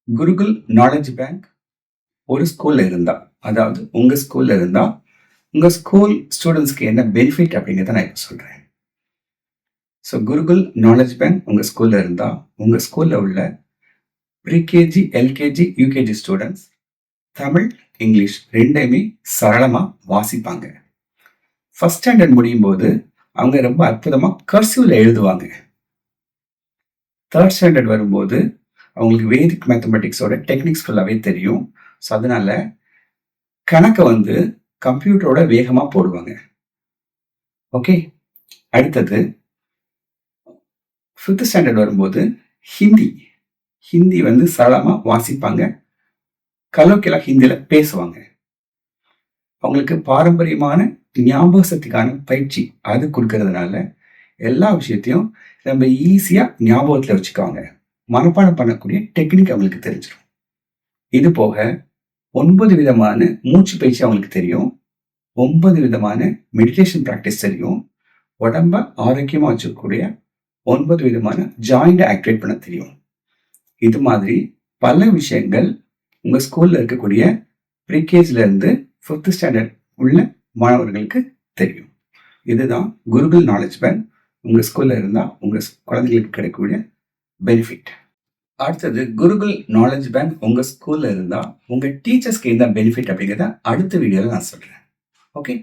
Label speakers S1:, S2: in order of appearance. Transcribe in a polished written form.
S1: Gurukul knowledge bank ஒரு ஸ்கூல்ல இருந்தா, அதாவது உங்க ஸ்கூல்ல இருந்தா, உங்க ஸ்கூல் ஸ்டூடண்ட்ஸ்க்கு என்ன பெனிஃபிட் அப்படிங்கிறத நான் இப்ப சொல்றேன். ஸோ குருகுல் நாலேஜ் பேங்க் உங்க ஸ்கூல்ல இருந்தா, உங்க ஸ்கூல்ல உள்ள pre KG, LKG, UKG students Tamil, English 2யுமே சரளமா வாசிப்பாங்க. ஃபர்ஸ்ட் ஸ்டாண்டர்ட் முடியும் போது அவங்க ரொம்ப அற்புதமா கர்சிவ்ல எழுதுவாங்க. தேர்ட் ஸ்டாண்டர்ட் வரும்போது அவங்களுக்கு வேதிக் மேத்தமெட்டிக்ஸோட டெக்னிக்ஸ் ஃபுல்லாவே தெரியும். ஸோ அதனால கணக்க வந்து கம்ப்யூட்டரோட வேகமா போடுவாங்க. ஓகே. அடுத்தது 5th ஸ்டாண்டர்ட் வரும்போது ஹிந்தி ஹிந்தி வந்து சரளமா வாசிப்பாங்க. கலோக்கியலா ஹிந்தியில பேசுவாங்க. அவங்களுக்கு பாரம்பரியமான ஞாபக சக்திக்கான பயிற்சி அது கொடுக்கறதுனால எல்லா விஷயத்தையும் நம்ம ஈஸியா ஞாபகத்துல வச்சுக்குவாங்க. மனப்பாடம் பண்ணக்கூடிய டெக்னிக் அவங்களுக்கு தெரிஞ்சிடும். இது போக 9 விதமான மூச்சு பயிற்சி அவங்களுக்கு தெரியும். 9 விதமான மெடிடேஷன் பிராக்டிஸ் தெரியும். உடம்ப ஆரோக்கியமா வச்சுக்கக்கூடிய 9 விதமான ஜாயிண்ட் ஆக்டிவேட் பண்ண தெரியும். இது மாதிரி பல விஷயங்கள் உங்க ஸ்கூல்ல இருக்கக்கூடிய ப்ரீகேஜ்ல இருந்து 5th ஸ்டாண்டர்ட் உள்ள மாணவர்களுக்கு தெரியும். இதுதான் குருகுல் நாலேஜ் பேங்க் உங்க ஸ்கூல்ல இருந்தா உங்க குழந்தைகளுக்கு கிடைக்கக்கூடிய பெனிஃபிட். அடுத்தது குருகுல் நாலேஜ் பேங்க் உங்க ஸ்கூல்ல இருந்தா உங்க டீச்சர்ஸ்க்கு என்ன பெனிஃபிட் அப்படிங்கிறத அடுத்த வீடியோல நான் சொல்றேன். ஓகே.